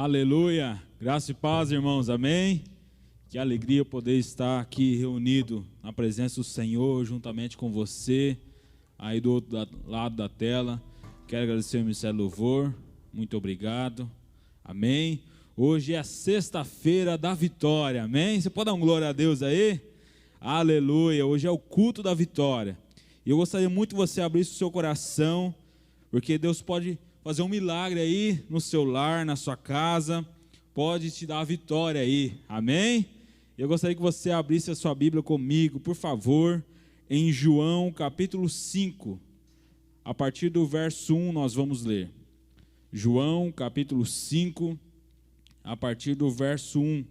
Aleluia, graça e paz, irmãos, amém? Que alegria poder estar aqui reunido na presença do Senhor, juntamente com você, aí do outro lado da tela. Quero agradecer ao Ministério do Louvor, muito obrigado, amém? Hoje é a sexta-feira da vitória, amém? Você pode dar um glória a Deus aí? Aleluia, hoje é o culto da vitória. E eu gostaria muito que você abrisse o seu coração, porque Deus pode fazer um milagre aí no seu lar, na sua casa, pode te dar a vitória aí, amém? Eu gostaria que você abrisse a sua Bíblia comigo, por favor, em João capítulo 5, a partir do verso 1 nós vamos ler. João capítulo 5, a partir do verso 1.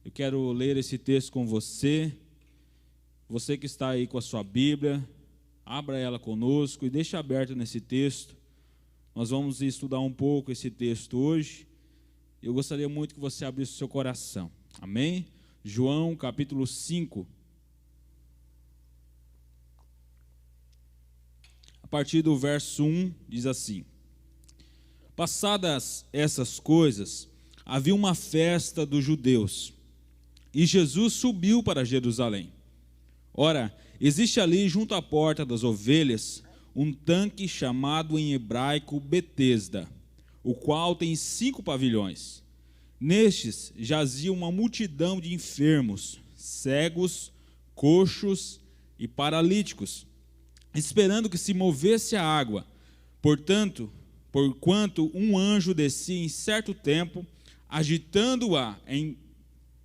Eu quero ler esse texto com você. Você que está aí com a sua Bíblia, abra ela conosco e deixe aberta nesse texto. Nós vamos estudar um pouco esse texto hoje. Eu gostaria muito que você abrisse o seu coração. Amém? João capítulo 5. A partir do verso 1 diz assim: Passadas essas coisas, havia uma festa dos judeus, e Jesus subiu para Jerusalém. Ora, existe ali junto à porta das ovelhas um tanque chamado em hebraico Betesda, o qual tem 5 pavilhões. Nestes jazia uma multidão de enfermos, cegos, coxos e paralíticos, esperando que se movesse a água. Porquanto um anjo descia em certo tempo, agitando-a,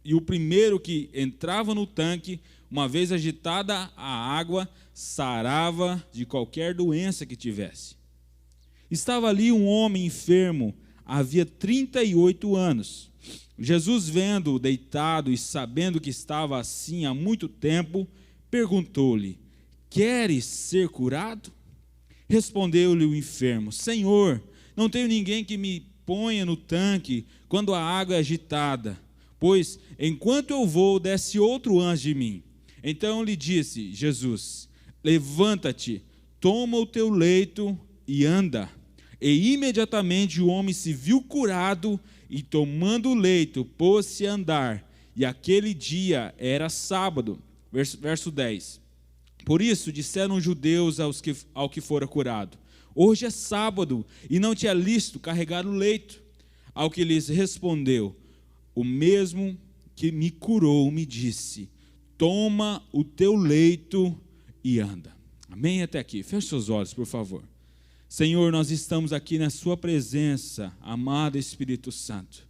e o primeiro que entrava no tanque, uma vez agitada a água, sarava de qualquer doença que tivesse. Estava ali um homem enfermo, havia 38 anos. Jesus, vendo-o deitado e sabendo que estava assim há muito tempo, perguntou-lhe: Queres ser curado? Respondeu-lhe o enfermo: Senhor, não tenho ninguém que me ponha no tanque quando a água é agitada, pois enquanto eu vou, desce outro antes de mim. Então lhe disse Jesus: Levanta-te, toma o teu leito e anda. E imediatamente o homem se viu curado e, tomando o leito, pôs-se a andar. E aquele dia era sábado. Verso 10. Por isso disseram os judeus ao que fora curado: Hoje é sábado e não te é lícito carregar o leito. Ao que lhes respondeu: O mesmo que me curou me disse: Toma o teu leito e anda. Amém? Até aqui. Feche seus olhos, por favor. Senhor, nós estamos aqui na sua presença, amado Espírito Santo.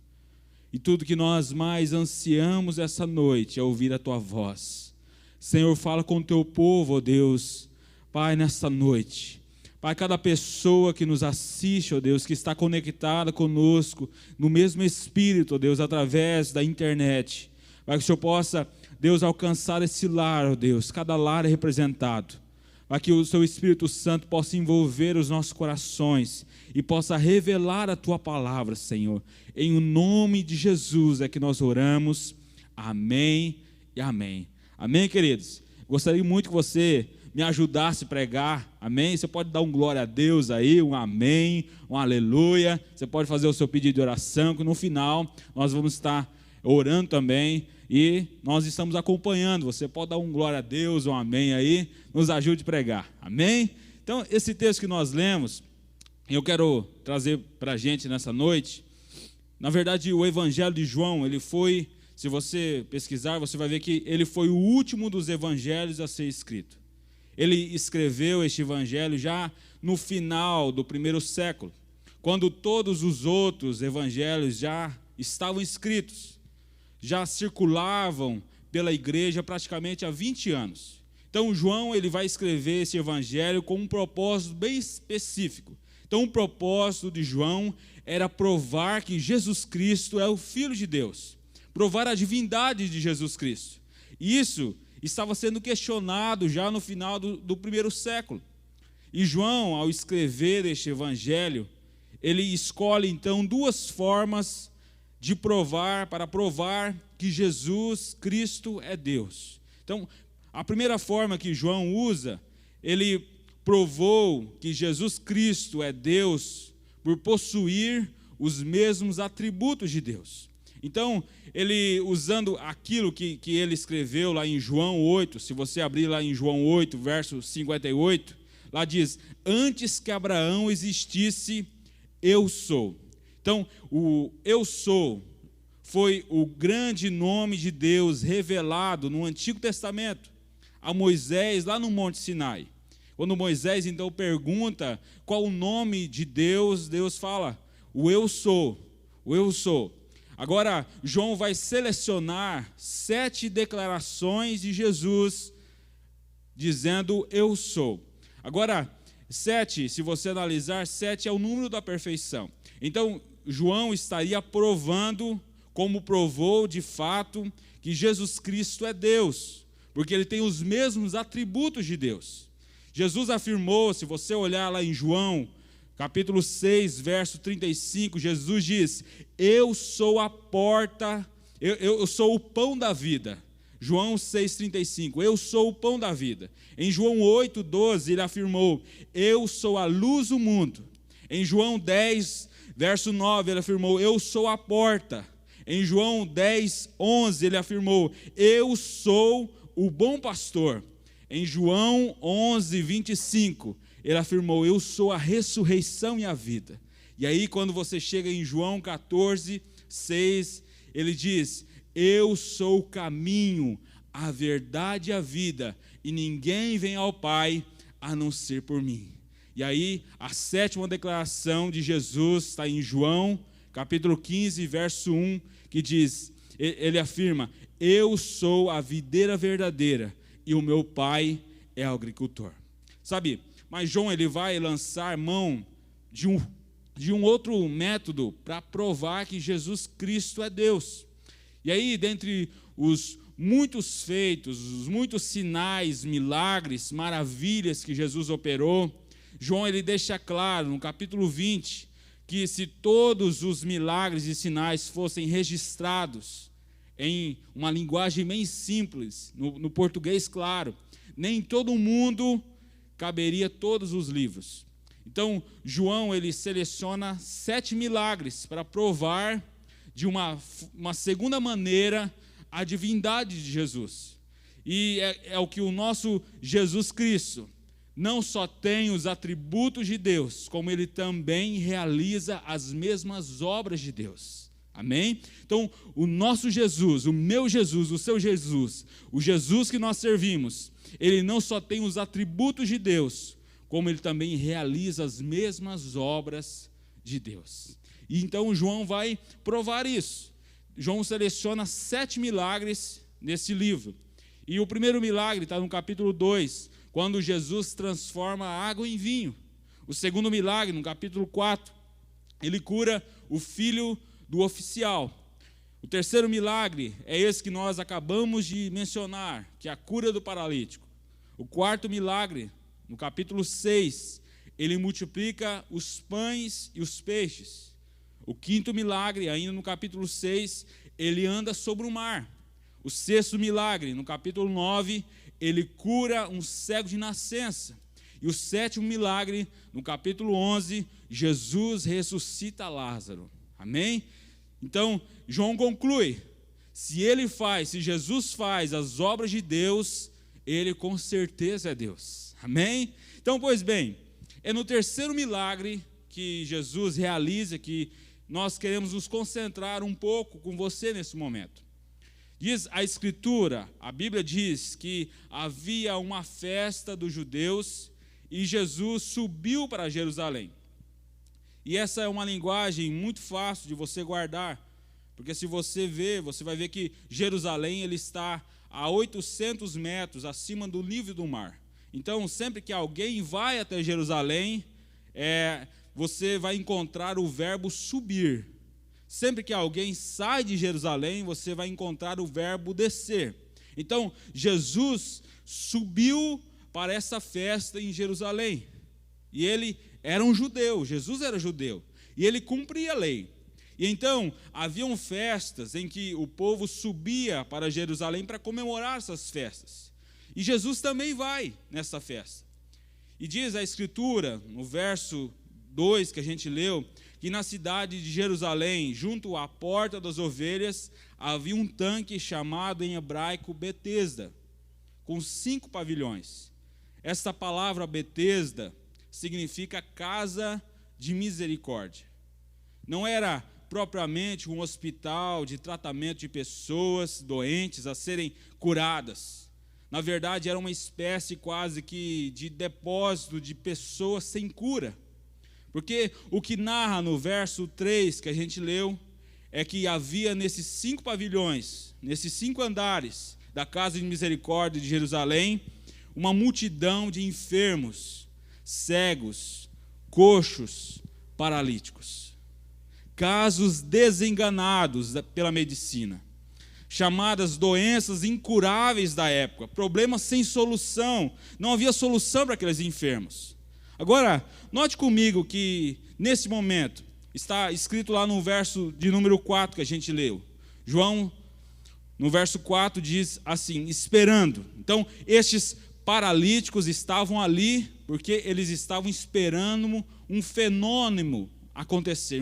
E tudo que nós mais ansiamos essa noite é ouvir a tua voz. Senhor, fala com o teu povo, ó Deus, Pai, nessa noite. Pai, cada pessoa que nos assiste, ó Deus, que está conectada conosco, no mesmo Espírito, ó Deus, através da internet. Pai, que o Senhor possa, Deus, alcançar esse lar, ó Deus, cada lar é representado. Para que o seu Espírito Santo possa envolver os nossos corações e possa revelar a tua palavra, Senhor. Em o nome de Jesus é que nós oramos. Amém e amém. Amém, queridos? Gostaria muito que você me ajudasse a pregar, amém? Você pode dar um glória a Deus aí, um amém, um aleluia. Você pode fazer o seu pedido de oração, que no final nós vamos estar orando também. E nós estamos acompanhando, você pode dar um glória a Deus, um amém aí, nos ajude a pregar, amém? Então, esse texto que nós lemos, eu quero trazer para a gente nessa noite. Na verdade, o Evangelho de João, ele foi, se você pesquisar, você vai ver que ele foi o último dos evangelhos a ser escrito. Ele escreveu este evangelho já no final do 1º século, quando todos os outros evangelhos já estavam escritos, já circulavam pela igreja praticamente há 20 anos. Então, João, ele vai escrever esse evangelho com um propósito bem específico. Então, o propósito de João era provar que Jesus Cristo é o Filho de Deus, provar a divindade de Jesus Cristo. E isso estava sendo questionado já no final do 1º século. E João, ao escrever este evangelho, ele escolhe então 2 formas para provar que Jesus Cristo é Deus. Então, a primeira forma que João usa, ele provou que Jesus Cristo é Deus por possuir os mesmos atributos de Deus. Então, ele usando aquilo que ele escreveu lá em João 8, se você abrir lá em João 8, verso 58, lá diz: antes que Abraão existisse, eu sou. Então, o eu sou foi o grande nome de Deus revelado no Antigo Testamento a Moisés lá no Monte Sinai. Quando Moisés então pergunta qual o nome de Deus, Deus fala: o eu sou, o eu sou. Agora, João vai selecionar 7 declarações de Jesus dizendo eu sou. Agora, 7, se você analisar, 7 é o número da perfeição. Então, João estaria provando, como provou de fato, que Jesus Cristo é Deus, porque ele tem os mesmos atributos de Deus. Jesus afirmou, se você olhar lá em João, capítulo 6, verso 35, Jesus diz: eu sou a porta, eu sou o pão da vida. João 6,35, eu sou o pão da vida. Em João 8,12, ele afirmou: eu sou a luz do mundo. Em João 10, verso 9, ele afirmou: eu sou a porta. Em João 10,11, ele afirmou: eu sou o bom pastor. Em João 11:25, ele afirmou: eu sou a ressurreição e a vida. E aí, quando você chega em João 14:6, ele diz: eu sou o caminho, a verdade e a vida, e ninguém vem ao Pai a não ser por mim. E aí, a 7ª declaração de Jesus está em João, capítulo 15, verso 1, que diz, ele afirma: eu sou a videira verdadeira, e o meu pai é o agricultor. Sabe, mas João ele vai lançar mão de um outro método para provar que Jesus Cristo é Deus. E aí, dentre os muitos feitos, os muitos sinais, milagres, maravilhas que Jesus operou, João ele deixa claro no capítulo 20 que se todos os milagres e sinais fossem registrados em uma linguagem bem simples, no português claro, nem todo mundo caberia todos os livros. Então, João ele seleciona 7 milagres para provar de uma segunda maneira a divindade de Jesus. E é o que o nosso Jesus Cristo não só tem os atributos de Deus, como ele também realiza as mesmas obras de Deus. Amém? Então, o nosso Jesus, o meu Jesus, o seu Jesus, o Jesus que nós servimos, ele não só tem os atributos de Deus, como ele também realiza as mesmas obras de Deus. E então João vai provar isso. João seleciona 7 milagres nesse livro. E o primeiro milagre está no capítulo 2, quando Jesus transforma a água em vinho. O segundo milagre, no capítulo 4, ele cura o filho do oficial. O terceiro milagre é esse que nós acabamos de mencionar, que é a cura do paralítico. O quarto milagre, no capítulo 6, ele multiplica os pães e os peixes. O quinto milagre, ainda no capítulo 6, ele anda sobre o mar. O sexto milagre, no capítulo 9, ele cura um cego de nascença. E o sétimo milagre, no capítulo 11, Jesus ressuscita Lázaro. Amém? Então, João conclui, se Jesus faz as obras de Deus, ele com certeza é Deus. Amém? Então, pois bem, é no terceiro milagre que Jesus realiza que nós queremos nos concentrar um pouco com você nesse momento. Diz a Escritura, a Bíblia diz que havia uma festa dos judeus e Jesus subiu para Jerusalém. E essa é uma linguagem muito fácil de você guardar, porque se você ver, você vai ver que Jerusalém ele está a 800 metros acima do nível do mar. Então, sempre que alguém vai até Jerusalém, você vai encontrar o verbo subir. Sempre que alguém sai de Jerusalém, você vai encontrar o verbo descer. Então, Jesus subiu para essa festa em Jerusalém. E ele era um judeu, Jesus era judeu. E ele cumpria a lei. E então, haviam festas em que o povo subia para Jerusalém para comemorar essas festas. E Jesus também vai nessa festa. E diz a Escritura, no verso 2 que a gente leu, que na cidade de Jerusalém, junto à porta das ovelhas, havia um tanque chamado em hebraico Betesda, com 5 pavilhões. Esta palavra Betesda significa casa de misericórdia. Não era propriamente um hospital de tratamento de pessoas doentes a serem curadas. Na verdade, era uma espécie quase que de depósito de pessoas sem cura. Porque o que narra no verso 3 que a gente leu é que havia nesses 5 pavilhões, nesses 5 andares da casa de misericórdia de Jerusalém, uma multidão de enfermos, cegos, coxos, paralíticos. Casos desenganados pela medicina, chamadas doenças incuráveis da época, problemas sem solução, não havia solução para aqueles enfermos. Agora, note comigo que nesse momento, está escrito lá no verso de número 4 que a gente leu, João, no verso 4 diz assim, esperando. Então, estes paralíticos estavam ali porque eles estavam esperando um fenômeno acontecer,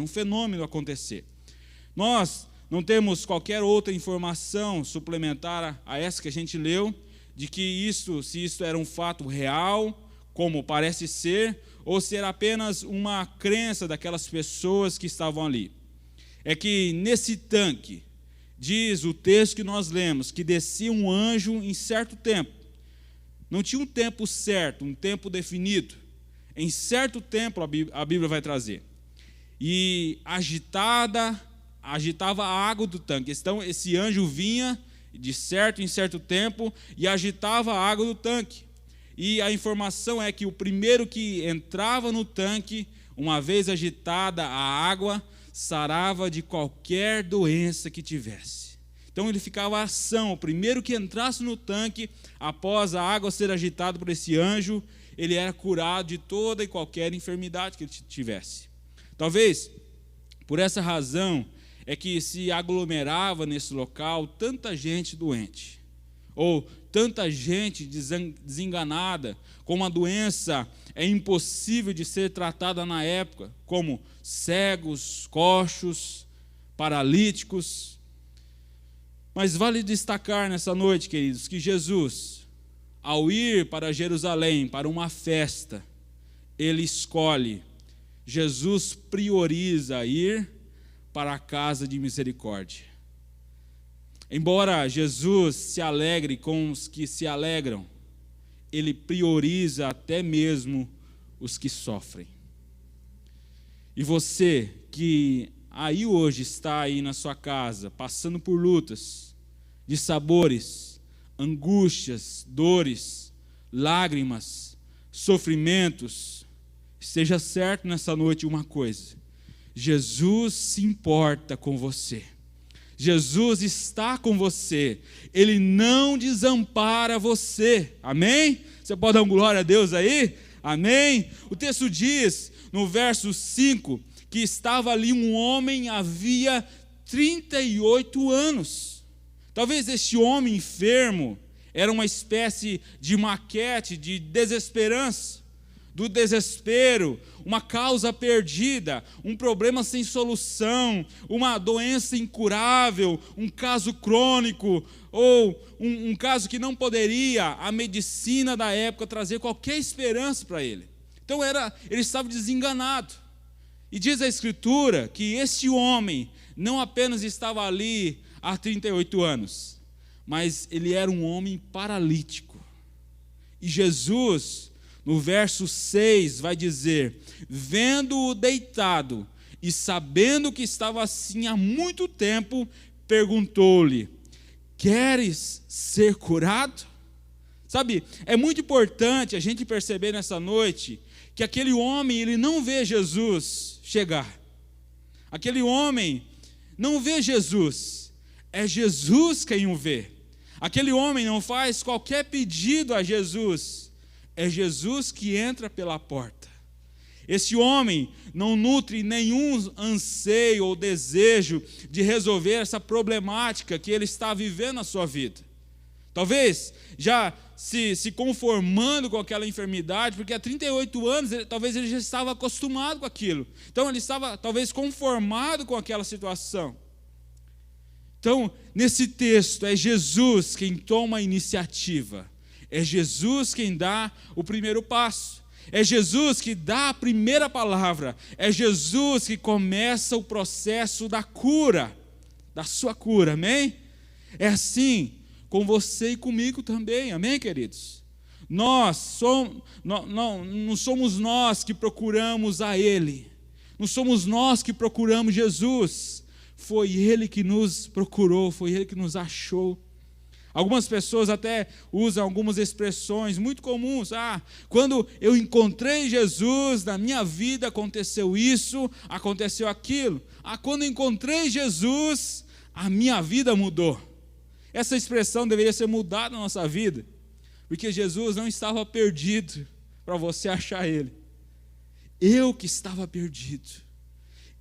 Nós não temos qualquer outra informação suplementar a essa que a gente leu, de que se isso era um fato real, como parece ser, ou se era apenas uma crença daquelas pessoas que estavam ali. É que nesse tanque, diz o texto que nós lemos, que descia um anjo em certo tempo. Não tinha um tempo certo, um tempo definido. Em certo tempo a Bíblia vai trazer. E agitava a água do tanque. Então esse anjo vinha de certo em certo tempo e agitava a água do tanque. E a informação é que o primeiro que entrava no tanque, uma vez agitada a água, sarava de qualquer doença que tivesse. Então ele ficava ação, o primeiro que entrasse no tanque, após a água ser agitada por esse anjo, ele era curado de toda e qualquer enfermidade que ele tivesse. Talvez, por essa razão, é que se aglomerava nesse local tanta gente doente, ou tanta gente desenganada, com uma doença impossível de ser tratada na época, como cegos, coxos, paralíticos. Mas vale destacar nessa noite, queridos, que Jesus, ao ir para Jerusalém, para uma festa, ele escolhe, Jesus prioriza ir para a casa de misericórdia. Embora Jesus se alegre com os que se alegram, ele prioriza até mesmo os que sofrem. E você que aí hoje está aí na sua casa, passando por lutas, de sabores, angústias, dores, lágrimas, sofrimentos, esteja certo nessa noite uma coisa: Jesus se importa com você. Jesus está com você, Ele não desampara você, amém? Você pode dar um glória a Deus aí? Amém? O texto diz, no verso 5, que estava ali um homem havia 38 anos. Talvez este homem enfermo era uma espécie de maquete de desesperança, do desespero, uma causa perdida, um problema sem solução, uma doença incurável, um caso crônico, ou um caso que não poderia a medicina da época trazer qualquer esperança para ele. Então ele estava desenganado. E diz a Escritura que este homem não apenas estava ali há 38 anos, mas ele era um homem paralítico. E Jesus, no verso 6, vai dizer: vendo-o deitado e sabendo que estava assim há muito tempo, perguntou-lhe: queres ser curado? Sabe, é muito importante a gente perceber nessa noite que aquele homem, ele não vê Jesus chegar. Aquele homem não vê Jesus, é Jesus quem o vê. Aquele homem não faz qualquer pedido a Jesus, é Jesus que entra pela porta. Esse homem não nutre nenhum anseio ou desejo de resolver essa problemática que ele está vivendo na sua vida. talvez já se conformando com aquela enfermidade, porque há 38 anos, talvez ele já estava acostumado com aquilo. Então, ele estava, talvez, conformado com aquela situação. Então, nesse texto, é Jesus quem toma a iniciativa. É Jesus quem dá o primeiro passo. É Jesus que dá a primeira palavra. É Jesus que começa o processo da cura, da sua cura, amém? É assim com você e comigo também, amém, queridos? Não somos nós que procuramos a Ele, não somos nós que procuramos Jesus, foi Ele que nos procurou, foi Ele que nos achou. Algumas pessoas até usam algumas expressões muito comuns. Quando eu encontrei Jesus, na minha vida aconteceu isso, aconteceu aquilo. Quando eu encontrei Jesus, a minha vida mudou. Essa expressão deveria ser mudada na nossa vida, porque Jesus não estava perdido para você achar Ele. Eu que estava perdido.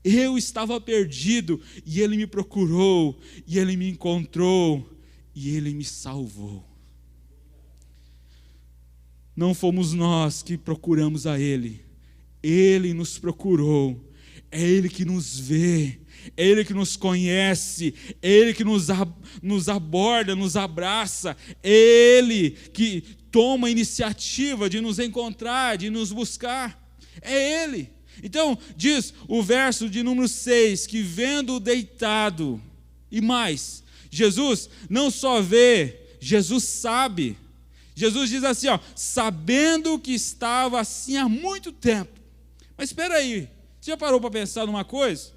Eu estava perdido e Ele me procurou, e Ele me encontrou, e Ele me salvou. Não fomos nós que procuramos a Ele, Ele nos procurou. É Ele que nos vê, é Ele que nos conhece, é Ele que nos aborda, nos abraça, é Ele que toma a iniciativa de nos encontrar, de nos buscar, é Ele. Então, diz o verso de número 6, que vendo deitado, e mais, Jesus não só vê, Jesus sabe. Jesus diz assim, sabendo que estava assim há muito tempo. Mas espera aí, você já parou para pensar numa coisa?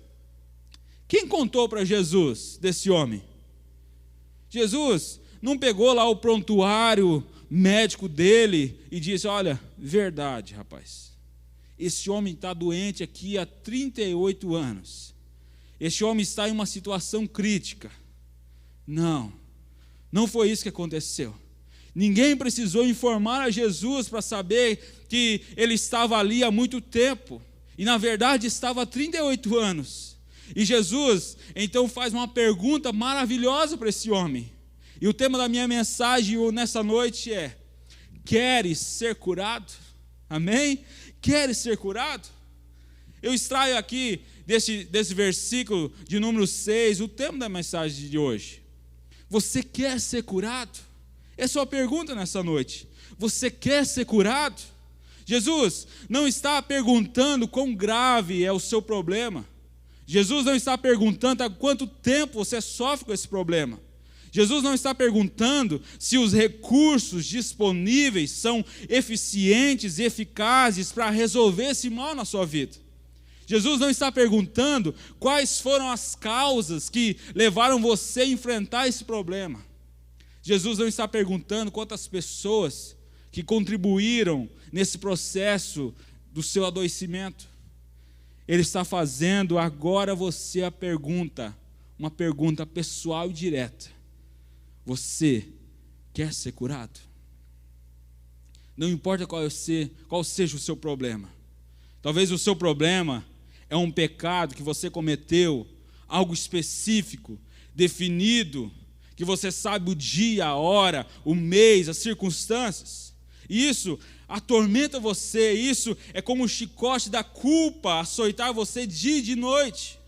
Quem contou para Jesus desse homem? Jesus não pegou lá o prontuário médico dele e disse, olha, verdade, rapaz, esse homem está doente aqui há 38 anos. Esse homem está em uma situação crítica. Não foi isso que aconteceu. Ninguém precisou informar a Jesus para saber que ele estava ali há muito tempo. E na verdade estava há 38 anos. E Jesus então faz uma pergunta maravilhosa para esse homem. E o tema da minha mensagem nessa noite é: queres ser curado? Amém? Queres ser curado? Eu extraio aqui desse versículo de número 6 o tema da mensagem de hoje. Você quer ser curado? Essa é a pergunta nessa noite. Você quer ser curado? Jesus não está perguntando quão grave é o seu problema. Jesus não está perguntando há quanto tempo você sofre com esse problema. Jesus não está perguntando se os recursos disponíveis são eficientes e eficazes para resolver esse mal na sua vida. Jesus não está perguntando quais foram as causas que levaram você a enfrentar esse problema. Jesus não está perguntando quantas pessoas que contribuíram nesse processo do seu adoecimento. Ele está fazendo agora você a pergunta, uma pergunta pessoal e direta. Você quer ser curado? Não importa qual seja o seu problema. Talvez o seu problema é um pecado que você cometeu, algo específico, definido, que você sabe o dia, a hora, o mês, as circunstâncias. Isso atormenta você, isso é como o chicote da culpa açoitar você dia e de noite.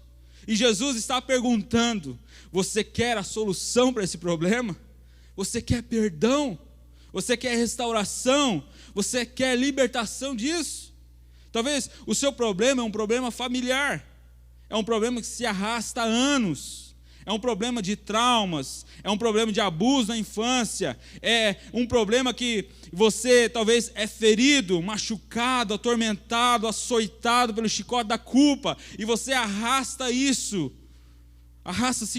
E Jesus está perguntando: você quer a solução para esse problema? Você quer perdão? Você quer restauração? Você quer libertação disso? Talvez o seu problema é um problema familiar, é um problema que se arrasta há anos, é um problema de traumas, é um problema de abuso na infância, é um problema que você talvez é ferido, machucado, atormentado, açoitado pelo chicote da culpa, e você arrasta-se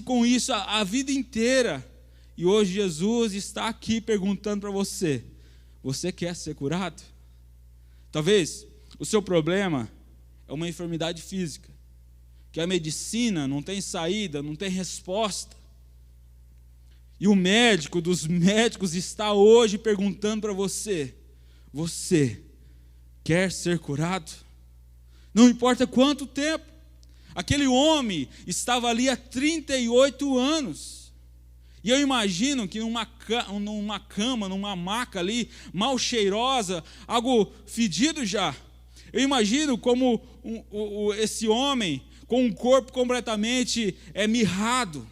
com isso a vida inteira. E hoje Jesus está aqui perguntando para você: você quer ser curado? Talvez o seu problema é uma enfermidade física, que a medicina não tem saída, não tem resposta. E o médico dos médicos está hoje perguntando para você: você quer ser curado? Não importa quanto tempo. Aquele homem estava ali há 38 anos. E eu imagino que numa cama, numa maca ali, mal cheirosa, algo fedido já. Eu imagino como esse homem, com um corpo completamente mirrado,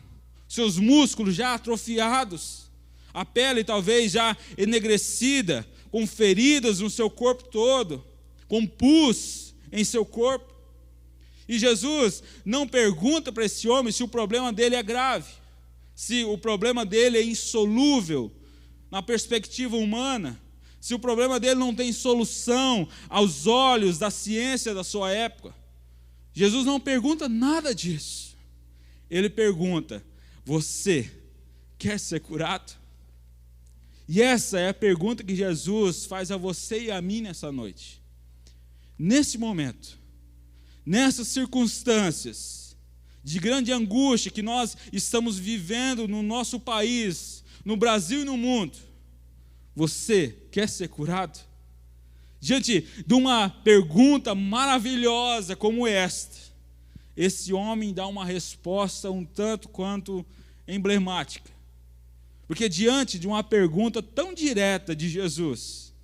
seus músculos já atrofiados, a pele talvez já enegrecida, com feridas no seu corpo todo, com pus em seu corpo. E Jesus não pergunta para esse homem se o problema dele é grave, se o problema dele é insolúvel na perspectiva humana, se o problema dele não tem solução aos olhos da ciência da sua época. Jesus não pergunta nada disso. Ele pergunta: você quer ser curado? E essa é a pergunta que Jesus faz a você e a mim nessa noite. Nesse momento, nessas circunstâncias de grande angústia que nós estamos vivendo no nosso país, no Brasil e no mundo, você quer ser curado? Diante de uma pergunta maravilhosa como esta, esse homem dá uma resposta um tanto quanto emblemática. Porque diante de uma pergunta tão direta de Jesus,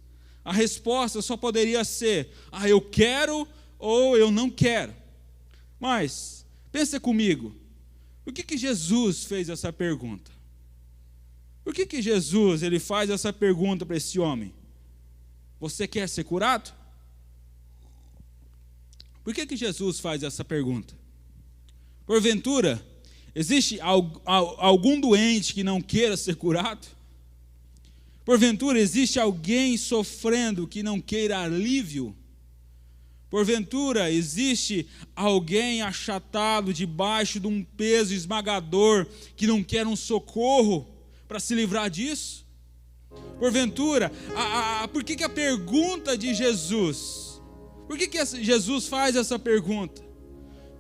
a resposta só poderia ser: eu quero ou eu não quero. Mas, pensa comigo, por que Jesus fez essa pergunta? Por que Jesus ele faz essa pergunta para esse homem? Você quer ser curado? Por que Jesus faz essa pergunta? Porventura, existe algum doente que não queira ser curado? Porventura, existe alguém sofrendo que não queira alívio? Porventura, existe alguém achatado debaixo de um peso esmagador que não quer um socorro para se livrar disso? Porventura, por que a pergunta de Jesus? Por que Jesus faz essa pergunta?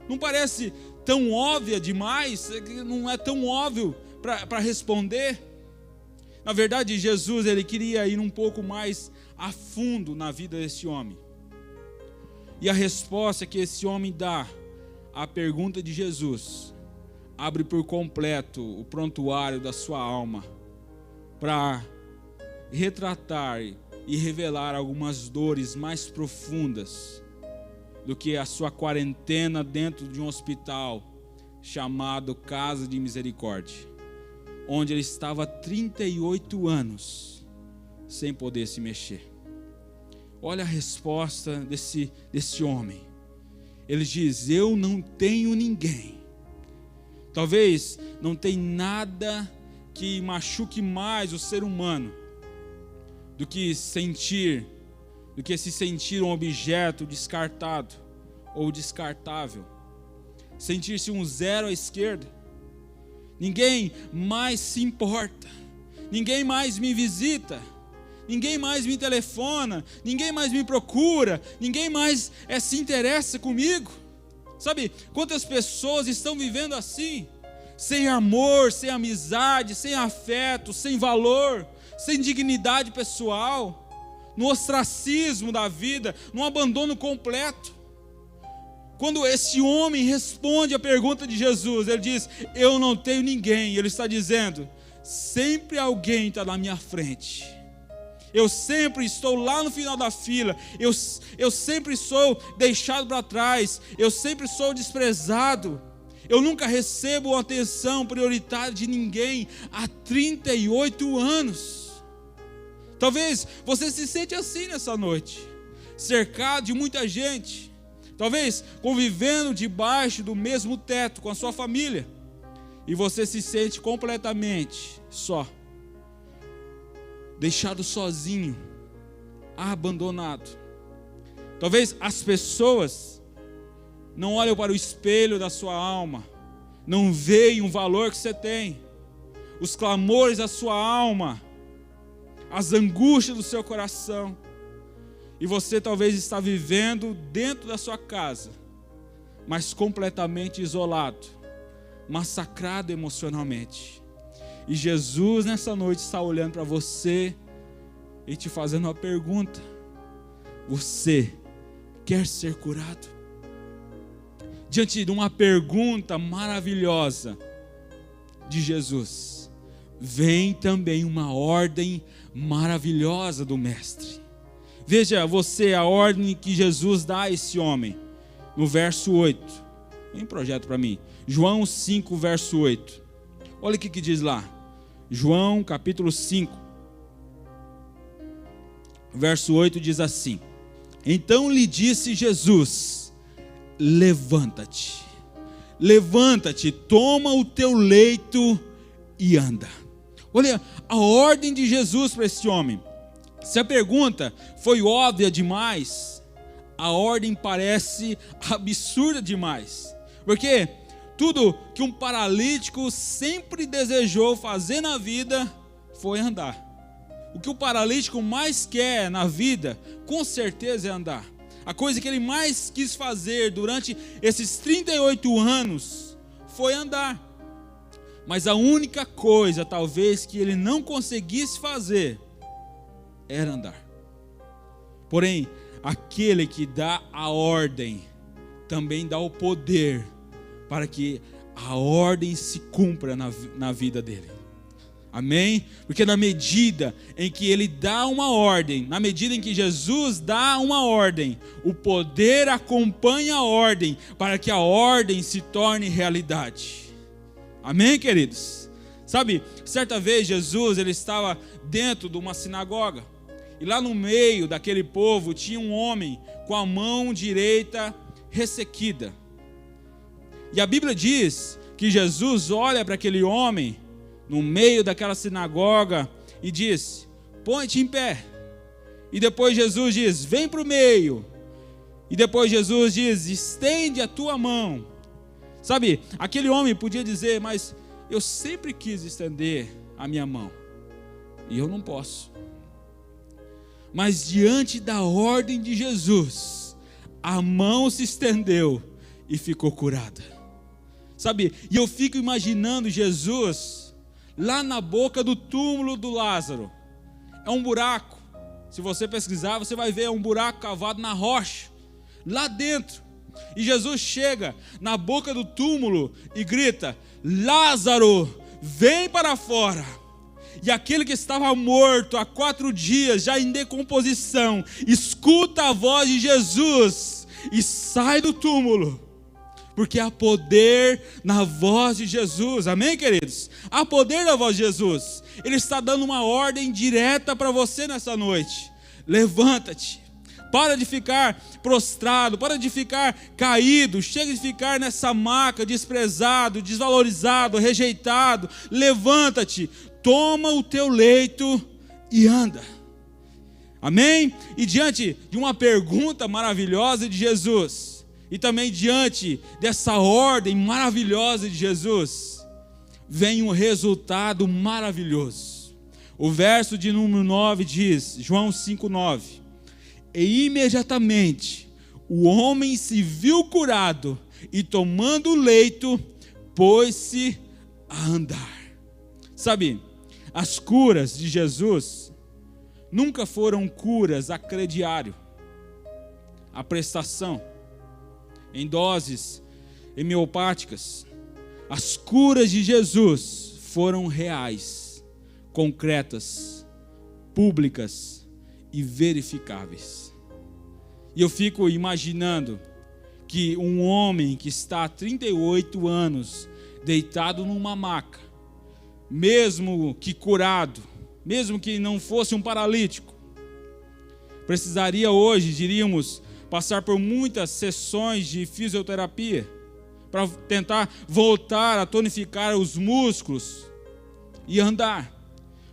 Não parece tão óbvia demais? Não é tão óbvio para responder? Na verdade, Jesus ele queria ir um pouco mais a fundo na vida desse homem. E a resposta que esse homem dá à pergunta de Jesus abre por completo o prontuário da sua alma para retratar e revelar algumas dores mais profundas do que a sua quarentena dentro de um hospital chamado Casa de Misericórdia, onde ele estava há 38 anos sem poder se mexer. Olha a resposta desse homem. Ele diz: eu não tenho ninguém. Talvez não tenha nada que machuque mais o ser humano do que se sentir um objeto descartado ou descartável, sentir-se um zero à esquerda. Ninguém mais se importa, ninguém mais me visita, ninguém mais me telefona, ninguém mais me procura, ninguém mais se interessa comigo. Sabe quantas pessoas estão vivendo assim? Sem amor, sem amizade, sem afeto, sem valor, sem dignidade pessoal, no ostracismo da vida, no abandono completo. Quando esse homem responde a pergunta de Jesus, ele diz: eu não tenho ninguém. Ele está dizendo: sempre alguém está na minha frente. Eu sempre estou lá no final da fila. Eu sempre sou deixado para trás. Eu sempre sou desprezado. Eu nunca recebo a atenção prioritária de ninguém há 38 anos. Talvez você se sente assim nessa noite, cercado de muita gente, talvez convivendo debaixo do mesmo teto com a sua família, e você se sente completamente só, deixado sozinho, abandonado. Talvez as pessoas não olham para o espelho da sua alma, não veem o valor que você tem, os clamores da sua alma, as angústias do seu coração, e você talvez está vivendo dentro da sua casa, mas completamente isolado, massacrado emocionalmente. E Jesus nessa noite está olhando para você e te fazendo uma pergunta: você quer ser curado? Diante de uma pergunta maravilhosa de Jesus, vem também uma ordem maravilhosa do Mestre. Veja você a ordem que Jesus dá a esse homem, no verso 8. Vem projeto para mim. João 5, verso 8. Olha o que diz lá. João capítulo 5, verso 8 diz assim: então lhe disse Jesus: levanta-te, levanta-te, toma o teu leito e anda. Olha a ordem de Jesus para esse homem. Se a pergunta foi óbvia demais, a ordem parece absurda demais. Porque tudo que um paralítico sempre desejou fazer na vida foi andar. O que o paralítico mais quer na vida, com certeza, é andar. A coisa que ele mais quis fazer durante esses 38 anos foi andar. Mas a única coisa, talvez, que ele não conseguisse fazer era andar. Porém, aquele que dá a ordem também dá o poder para que a ordem se cumpra na vida dele. Amém? Porque na medida em que ele dá uma ordem, na medida em que Jesus dá uma ordem, o poder acompanha a ordem para que a ordem se torne realidade. Amém, queridos? Sabe, certa vez Jesus ele estava dentro de uma sinagoga, e lá no meio daquele povo tinha um homem com a mão direita ressequida. E a Bíblia diz que Jesus olha para aquele homem no meio daquela sinagoga e diz: põe-te em pé. E depois Jesus diz: vem para o meio. E depois Jesus diz: estende a tua mão. Sabe, aquele homem podia dizer: mas eu sempre quis estender a minha mão e eu não posso. Mas diante da ordem de Jesus, a mão se estendeu e ficou curada. Sabe, e eu fico imaginando Jesus lá na boca do túmulo do Lázaro. É um buraco. Se você pesquisar, você vai ver, é um buraco cavado na rocha, lá dentro. E Jesus chega na boca do túmulo e grita: Lázaro, vem para fora. E aquele que estava morto há 4 dias, já em decomposição, escuta a voz de Jesus e sai do túmulo. Porque há poder na voz de Jesus. Amém, queridos? Há poder na voz de Jesus. Ele está dando uma ordem direta para você nessa noite. Levanta-te. Para de ficar prostrado, para de ficar caído, chega de ficar nessa maca, desprezado, desvalorizado, rejeitado. Levanta-te, toma o teu leito e anda. Amém? E diante de uma pergunta maravilhosa de Jesus, e também diante dessa ordem maravilhosa de Jesus, vem um resultado maravilhoso. O verso de número 9 diz, João 5,9: e imediatamente o homem se viu curado e tomando o leito, pôs-se a andar. Sabe, as curas de Jesus nunca foram curas a crediário, a prestação, em doses homeopáticas. As curas de Jesus foram reais, concretas, públicas e verificáveis. E eu fico imaginando que um homem que está há 38 anos deitado numa maca, mesmo que curado, mesmo que não fosse um paralítico, precisaria hoje, diríamos, passar por muitas sessões de fisioterapia para tentar voltar a tonificar os músculos e andar.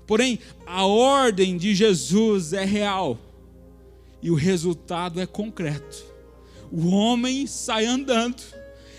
Porém, a ordem de Jesus é real e o resultado é concreto. O homem sai andando.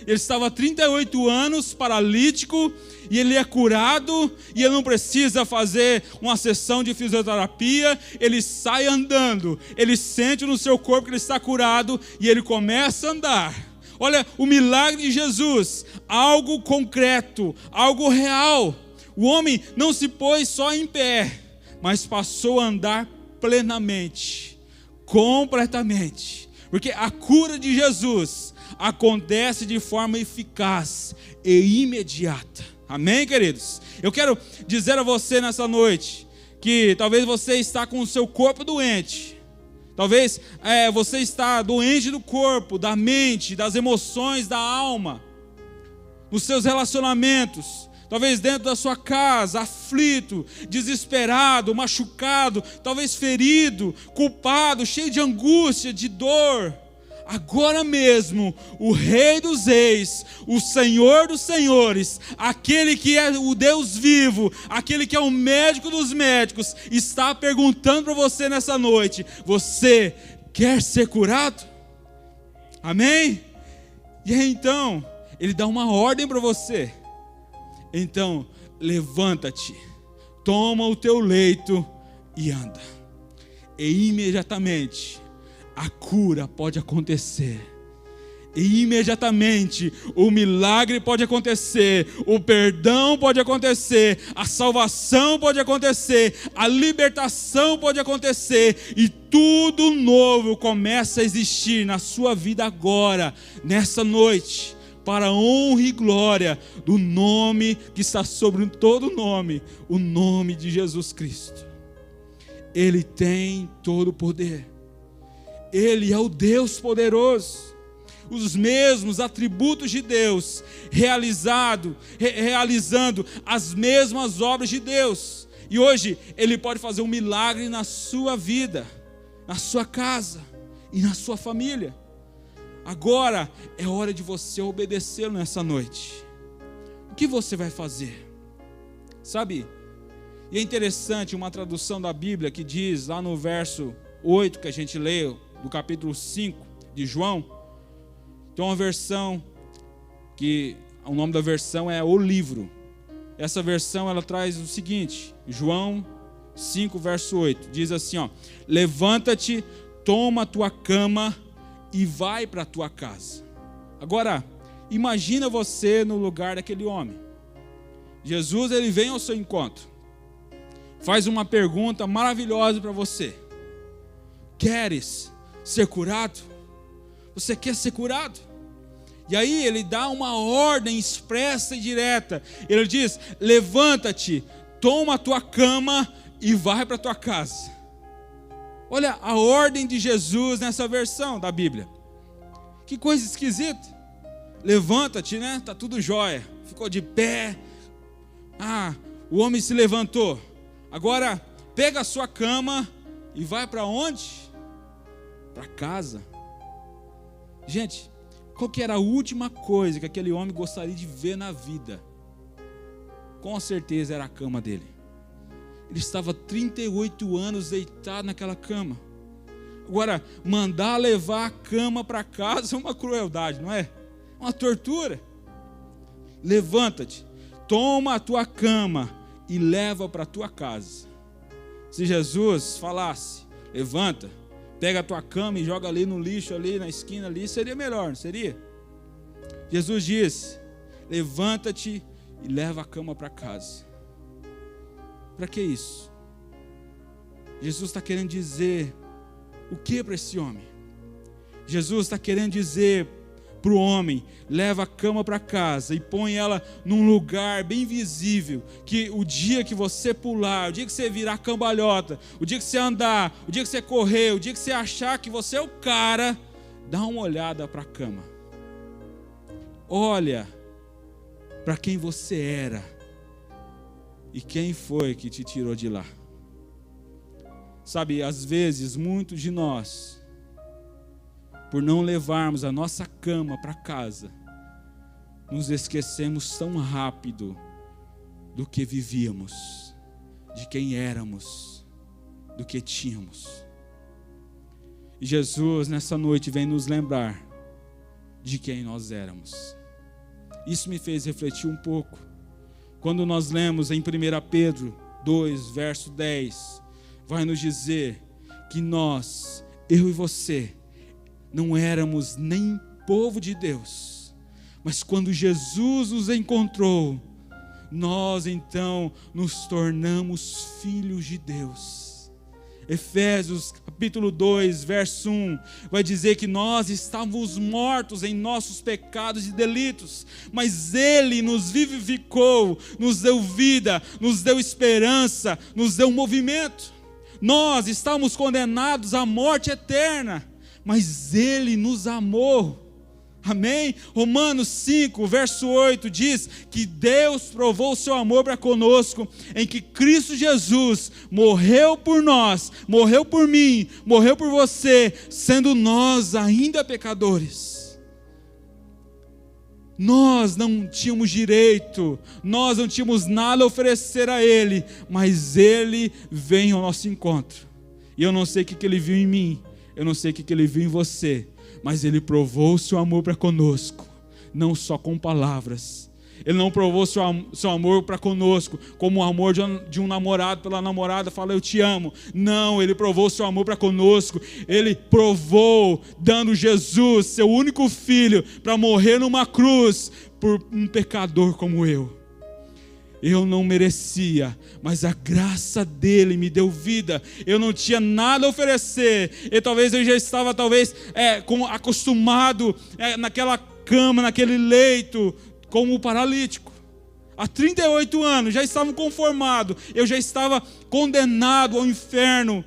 Ele estava há 38 anos paralítico e ele é curado e ele não precisa fazer uma sessão de fisioterapia. Ele sai andando, ele sente no seu corpo que ele está curado e ele começa a andar. Olha o milagre de Jesus, algo concreto, algo real. O homem não se pôs só em pé, mas passou a andar plenamente, completamente. Porque a cura de Jesus acontece de forma eficaz e imediata. Amém, queridos? Eu quero dizer a você nessa noite que talvez você está com o seu corpo doente. Talvez você está doente do corpo, da mente, das emoções, da alma, nos seus relacionamentos. Talvez dentro da sua casa, aflito, desesperado, machucado, talvez ferido, culpado, cheio de angústia, de dor. Agora mesmo, o Rei dos Reis, o Senhor dos Senhores, aquele que é o Deus vivo, aquele que é o médico dos médicos, está perguntando para você nessa noite: você quer ser curado? Amém? E aí então, Ele dá uma ordem para você. Então, levanta-te, toma o teu leito e anda. E imediatamente a cura pode acontecer. E imediatamente o milagre pode acontecer, o perdão pode acontecer, a salvação pode acontecer, a libertação pode acontecer, e tudo novo começa a existir na sua vida agora, nessa noite, para a honra e glória do nome que está sobre todo nome, o nome de Jesus Cristo. Ele tem todo o poder. Ele é o Deus poderoso. Os mesmos atributos de Deus, realizando as mesmas obras de Deus. E hoje Ele pode fazer um milagre na sua vida, na sua casa e na sua família. Agora é hora de você obedecê-lo nessa noite. O que você vai fazer? Sabe, e é interessante uma tradução da Bíblia que diz, lá no verso 8 que a gente leu, do capítulo 5 de João, tem uma versão que o nome da versão é O Livro. Essa versão ela traz o seguinte, João 5 verso 8, diz assim, levanta-te, toma a tua cama e vai para a tua casa. Agora, imagina você no lugar daquele homem. Jesus, ele vem ao seu encontro, faz uma pergunta maravilhosa para você: queres ser curado? Você quer ser curado? E aí ele dá uma ordem expressa e direta. Ele diz: levanta-te, toma a tua cama e vai para a tua casa. Olha a ordem de Jesus nessa versão da Bíblia. Que coisa esquisita. Levanta-te, né? Tá tudo jóia. Ficou de pé. O homem se levantou. Agora pega a sua cama e vai para onde? Para casa. Gente, qual que era a última coisa que aquele homem gostaria de ver na vida? Com certeza era a cama dele. Ele estava 38 anos deitado naquela cama. Agora, mandar levar a cama para casa é uma crueldade, não é? Uma tortura. Levanta-te, toma a tua cama e leva para a tua casa. Se Jesus falasse: levanta, pega a tua cama e joga ali no lixo, ali na esquina, ali, seria melhor, não seria? Jesus diz: levanta-te e leva a cama para casa. Para que isso? Jesus está querendo dizer o que para esse homem? Jesus está querendo dizer para o homem: leva a cama para casa e põe ela num lugar bem visível, que o dia que você pular, o dia que você virar cambalhota, o dia que você andar, o dia que você correr, o dia que você achar que você é o cara, dá uma olhada para a cama. Olha para quem você era e quem foi que te tirou de lá. Sabe, às vezes muitos de nós, por não levarmos a nossa cama para casa, nos esquecemos tão rápido do que vivíamos, de quem éramos, do que tínhamos. E Jesus nessa noite vem nos lembrar de quem nós éramos. Isso me fez refletir um pouco, quando nós lemos em 1 Pedro 2, verso 10, vai nos dizer que nós, eu e você, não éramos nem povo de Deus, mas quando Jesus nos encontrou, nós então nos tornamos filhos de Deus. Efésios capítulo 2, verso 1, vai dizer que nós estávamos mortos em nossos pecados e delitos, mas Ele nos vivificou, nos deu vida, nos deu esperança, nos deu movimento. Nós estávamos condenados à morte eterna, mas Ele nos amou. Amém? Romanos 5, verso 8 diz que Deus provou o seu amor para conosco, em que Cristo Jesus morreu por nós, morreu por mim, morreu por você, sendo nós ainda pecadores. Nós não tínhamos direito, nós não tínhamos nada a oferecer a Ele, mas Ele vem ao nosso encontro. E eu não sei o que Ele viu em mim, eu não sei o que Ele viu em você, mas Ele provou o seu amor para conosco, não só com palavras. Ele não provou o seu amor para conosco como o amor de um namorado pela namorada, fala eu te amo. Não, Ele provou o seu amor para conosco. Ele provou dando Jesus, seu único filho, para morrer numa cruz por um pecador como eu. Eu não merecia, mas a graça dele me deu vida. Eu não tinha nada a oferecer. E talvez eu já estava acostumado naquela cama, naquele leito, como paralítico. Há 38 anos, já estava conformado. Eu já estava condenado ao inferno,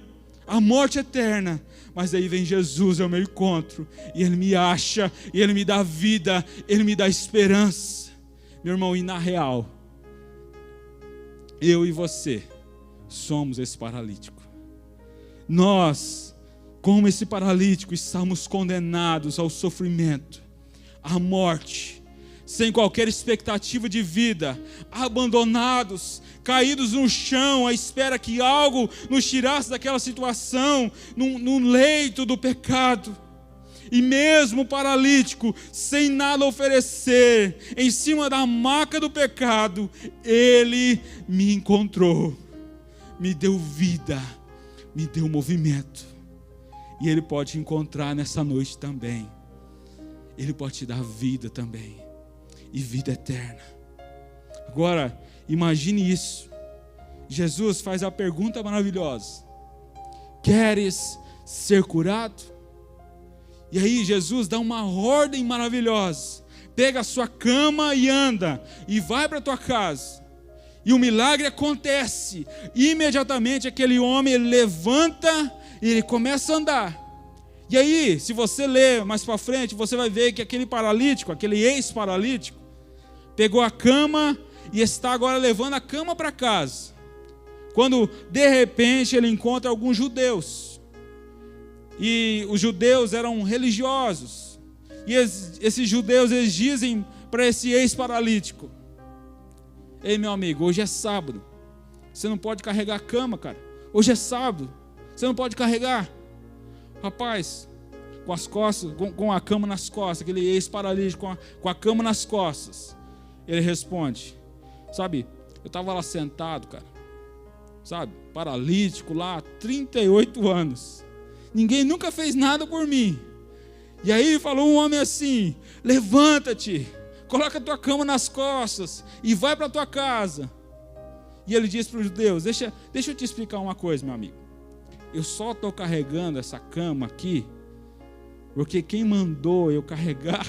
à morte eterna. Mas aí vem Jesus ao meu encontro, e Ele me acha, e Ele me dá vida, Ele me dá esperança. Meu irmão, e na real, eu e você somos esse paralítico. Nós, como esse paralítico, estamos condenados ao sofrimento, à morte, sem qualquer expectativa de vida, abandonados, caídos no chão, à espera que algo nos tirasse daquela situação, no leito do pecado. E mesmo paralítico, sem nada a oferecer, em cima da maca do pecado, Ele me encontrou, me deu vida, me deu movimento. E Ele pode te encontrar nessa noite também. Ele pode te dar vida também, e vida eterna. Agora, imagine isso. Jesus faz a pergunta maravilhosa: queres ser curado? E aí Jesus dá uma ordem maravilhosa: pega a sua cama e anda, e vai para a tua casa. E o milagre acontece. Imediatamente aquele homem, ele levanta e ele começa a andar. E aí, se você ler mais para frente, você vai ver que aquele paralítico, aquele ex-paralítico, pegou a cama e está agora levando a cama para casa. Quando de repente ele encontra alguns judeus. E os judeus eram religiosos. E esses judeus, eles dizem para esse ex-paralítico: ei, meu amigo, hoje é sábado. Você não pode carregar a cama, cara. Hoje é sábado. Você não pode carregar. Rapaz, com as costas, com a cama nas costas, aquele ex-paralítico com a cama nas costas, ele responde: sabe, eu estava lá sentado, cara. Sabe, paralítico lá, 38 anos. Ninguém nunca fez nada por mim. E aí falou um homem assim: levanta-te, coloca a tua cama nas costas e vai para a tua casa. E ele disse para os judeus: deixa eu te explicar uma coisa, meu amigo. Eu só estou carregando essa cama aqui porque quem mandou eu carregar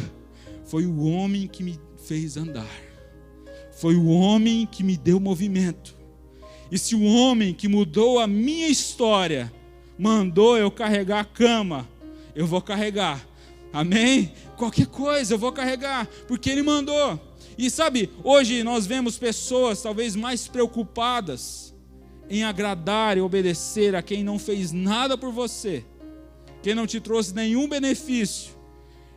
foi o homem que me fez andar. Foi o homem que me deu movimento. E se o homem que mudou a minha história mandou eu carregar a cama, eu vou carregar. Amém? Qualquer coisa eu vou carregar, porque Ele mandou. E sabe, hoje nós vemos pessoas talvez mais preocupadas em agradar e obedecer a quem não fez nada por você, quem não te trouxe nenhum benefício,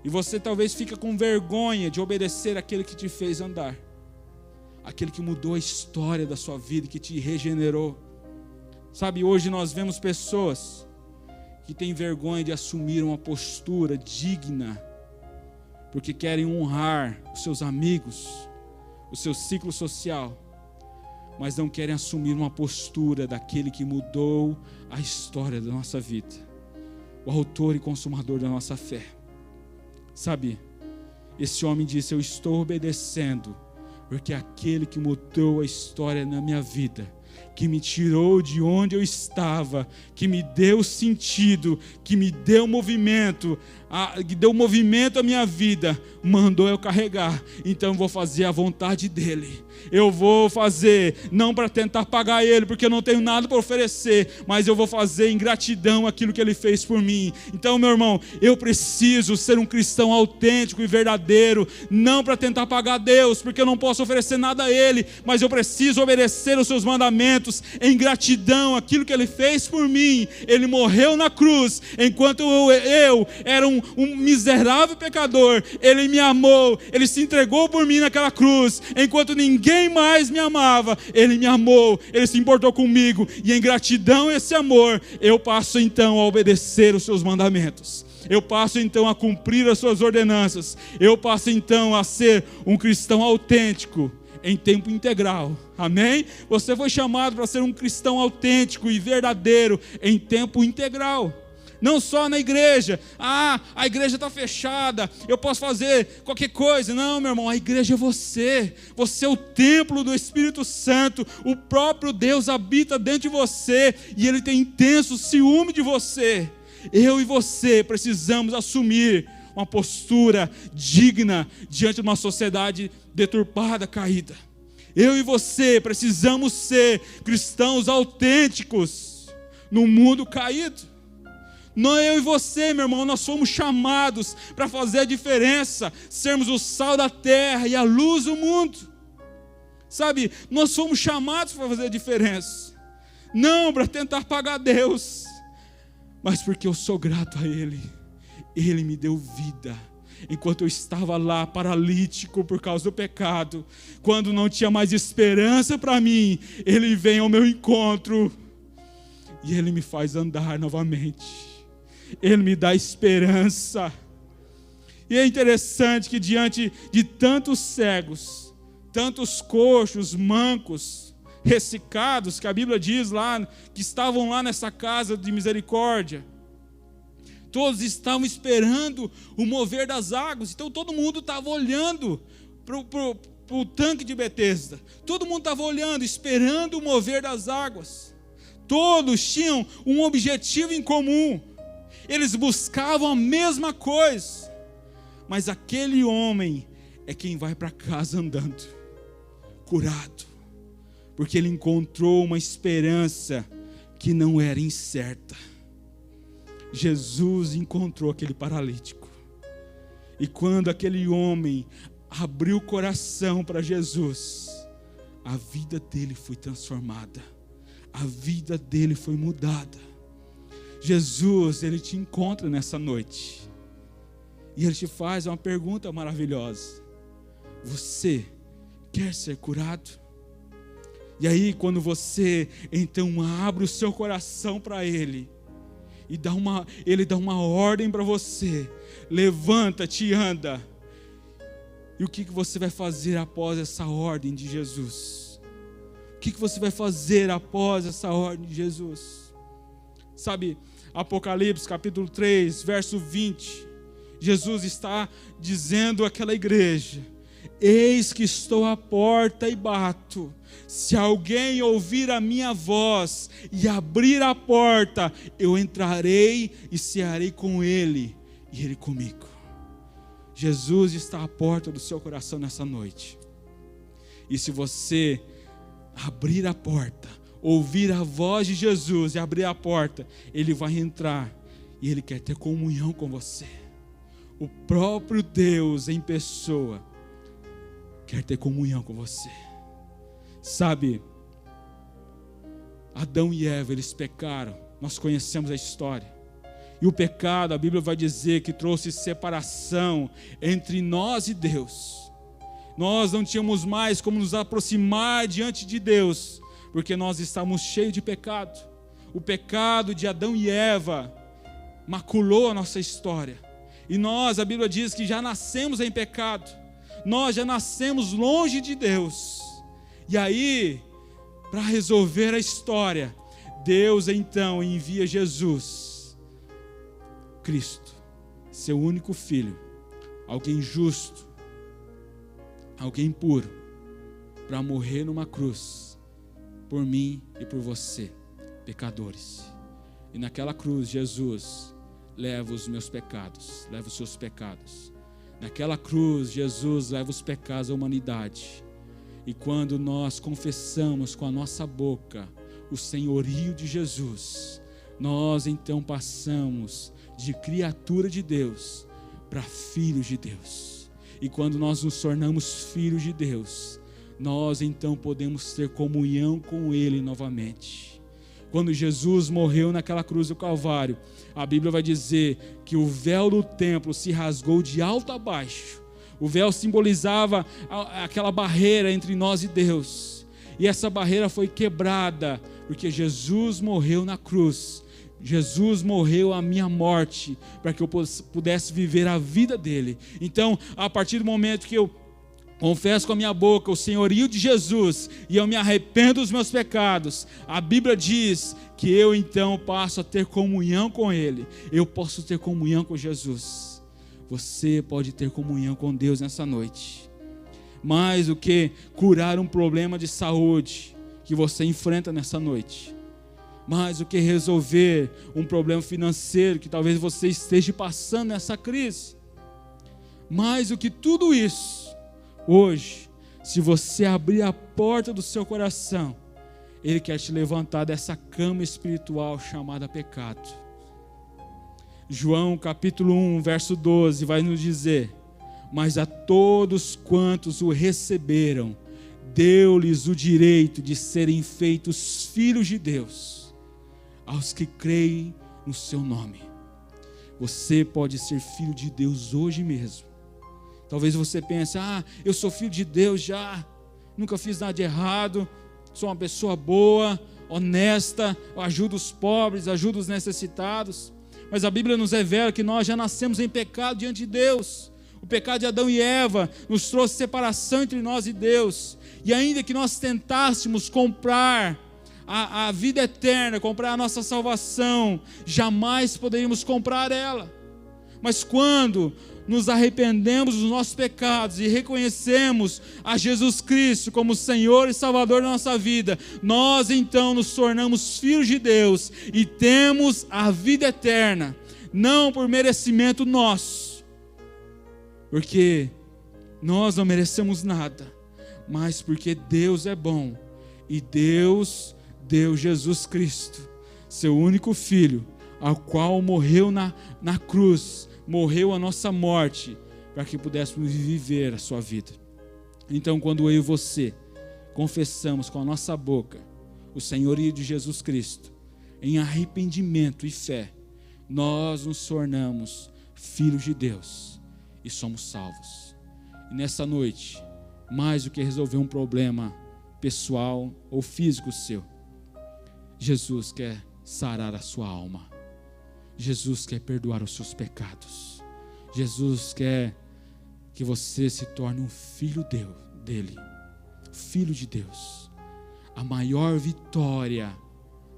e você talvez fica com vergonha de obedecer aquele que te fez andar, aquele que mudou a história da sua vida, que te regenerou. Sabe, hoje nós vemos pessoas que têm vergonha de assumir uma postura digna, porque querem honrar os seus amigos, o seu ciclo social, mas não querem assumir uma postura daquele que mudou a história da nossa vida, o autor e consumador da nossa fé. Sabe, esse homem disse: eu estou obedecendo porque aquele que mudou a história na minha vida que me tirou de onde eu estava, que me deu sentido, que me deu movimento, que deu movimento à minha vida, mandou eu carregar. Então eu vou fazer a vontade dele. Eu vou fazer, não para tentar pagar ele, porque eu não tenho nada para oferecer, mas eu vou fazer em gratidão aquilo que ele fez por mim. Então, meu irmão, eu preciso ser um cristão autêntico e verdadeiro, não para tentar pagar Deus, porque eu não posso oferecer nada a ele, mas eu preciso obedecer os seus mandamentos em gratidão àquilo que ele fez por mim. Ele morreu na cruz, enquanto eu era um miserável pecador. Ele me amou, ele se entregou por mim naquela cruz, enquanto ninguém mais me amava. Ele me amou, ele se importou comigo, e em gratidão a esse amor, eu passo então a obedecer os seus mandamentos. Eu passo então a cumprir as suas ordenanças. Eu passo então a ser um cristão autêntico em tempo integral. Amém? Você foi chamado para ser um cristão autêntico e verdadeiro em tempo integral. Não só na igreja. A igreja está fechada, eu posso fazer qualquer coisa. Não, meu irmão, a igreja é você. Você é o templo do Espírito Santo. O próprio Deus habita dentro de você, e Ele tem intenso ciúme de você. Eu e você precisamos assumir uma postura digna diante de uma sociedade deturpada, caída. Eu e você precisamos ser cristãos autênticos no mundo caído. Não, eu e você, meu irmão, nós fomos chamados para fazer a diferença, sermos o sal da terra e a luz do mundo. Sabe, nós fomos chamados para fazer a diferença, não para tentar pagar Deus, mas porque eu sou grato a Ele. Ele me deu vida enquanto eu estava lá paralítico por causa do pecado. Quando não tinha mais esperança para mim, Ele vem ao meu encontro e Ele me faz andar novamente. Ele me dá esperança. E é interessante que diante de tantos cegos, tantos coxos, mancos, ressecados, que a Bíblia diz lá, que estavam lá nessa casa de misericórdia, todos estavam esperando o mover das águas. Então todo mundo estava olhando para o tanque de Betesda. Todo mundo estava olhando, esperando o mover das águas. Todos tinham um objetivo em comum. Eles buscavam a mesma coisa. Mas aquele homem é quem vai para casa andando, curado, porque ele encontrou uma esperança que não era incerta. Jesus encontrou aquele paralítico, e quando aquele homem abriu o coração para Jesus, a vida dele foi transformada, a vida dele foi mudada. Jesus, Ele te encontra nessa noite, e Ele te faz uma pergunta maravilhosa: você quer ser curado? E aí, quando você então abre o seu coração para Ele, e Ele dá uma ordem para você: levanta-te e anda. E o que você vai fazer após essa ordem de Jesus? O que você vai fazer após essa ordem de Jesus? Sabe, Apocalipse capítulo 3, verso 20, Jesus está dizendo àquela igreja: eis que estou à porta e bato. Se alguém ouvir a minha voz e abrir a porta, eu entrarei e cearei com ele e ele comigo. Jesus está à porta do seu coração nessa noite. E se você abrir a porta, ouvir a voz de Jesus e abrir a porta, Ele vai entrar e Ele quer ter comunhão com você. O próprio Deus em pessoa quer ter comunhão com você. Sabe, Adão e Eva, eles pecaram, nós conhecemos a história. E o pecado, a Bíblia vai dizer que trouxe separação entre nós e Deus. Nós não tínhamos mais como nos aproximar diante de Deus, porque nós estávamos cheios de pecado. O pecado de Adão e Eva maculou a nossa história. E nós, a Bíblia diz que já nascemos em pecado. Nós já nascemos longe de Deus. E aí, para resolver a história, Deus então envia Jesus, Cristo, seu único filho, alguém justo, alguém puro, para morrer numa cruz, por mim e por você, pecadores. E naquela cruz, Jesus leva os meus pecados, leva os seus pecados. Naquela cruz, Jesus leva os pecados da humanidade. E quando nós confessamos com a nossa boca o senhorio de Jesus, nós então passamos de criatura de Deus para filhos de Deus. E quando nós nos tornamos filhos de Deus, nós então podemos ter comunhão com Ele novamente. Quando Jesus morreu naquela cruz do Calvário, a Bíblia vai dizer que o véu do templo se rasgou de alto a baixo. O véu simbolizava aquela barreira entre nós e Deus. E essa barreira foi quebrada, porque Jesus morreu na cruz. Jesus morreu a minha morte, para que eu pudesse viver a vida dele. Então, a partir do momento que eu confesso com a minha boca o senhorio de Jesus e eu me arrependo dos meus pecados, a Bíblia diz que eu então passo a ter comunhão com Ele. Eu posso ter comunhão com Jesus. Você pode ter comunhão com Deus nessa noite. Mais do que curar um problema de saúde que você enfrenta nessa noite, mais do que resolver um problema financeiro que talvez você esteja passando nessa crise, mais do que tudo isso, hoje, se você abrir a porta do seu coração, Ele quer te levantar dessa cama espiritual chamada pecado. João capítulo 1, verso 12 vai nos dizer: mas a todos quantos o receberam, deu-lhes o direito de serem feitos filhos de Deus, aos que creem no seu nome. Você pode ser filho de Deus hoje mesmo. Talvez você pense: eu sou filho de Deus já, nunca fiz nada de errado, sou uma pessoa boa, honesta, ajudo os pobres, ajudo os necessitados. Mas a Bíblia nos revela que nós já nascemos em pecado diante de Deus. O pecado de Adão e Eva nos trouxe separação entre nós e Deus. E ainda que nós tentássemos comprar a vida eterna, comprar a nossa salvação, jamais poderíamos comprar ela. Mas quando nos arrependemos dos nossos pecados e reconhecemos a Jesus Cristo como Senhor e Salvador da nossa vida, nós então nos tornamos filhos de Deus e temos a vida eterna, não por merecimento nosso, porque nós não merecemos nada, mas porque Deus é bom e Deus deu Jesus Cristo, seu único Filho, ao qual morreu na cruz, morreu a nossa morte, para que pudéssemos viver a sua vida. Então, quando eu e você confessamos com a nossa boca o senhorio de Jesus Cristo, em arrependimento e fé, nós nos tornamos filhos de Deus e somos salvos. E nessa noite, mais do que resolver um problema pessoal ou físico seu, Jesus quer sarar a sua alma. Jesus quer perdoar os seus pecados. Jesus quer que você se torne um filho dele, filho de Deus. A maior vitória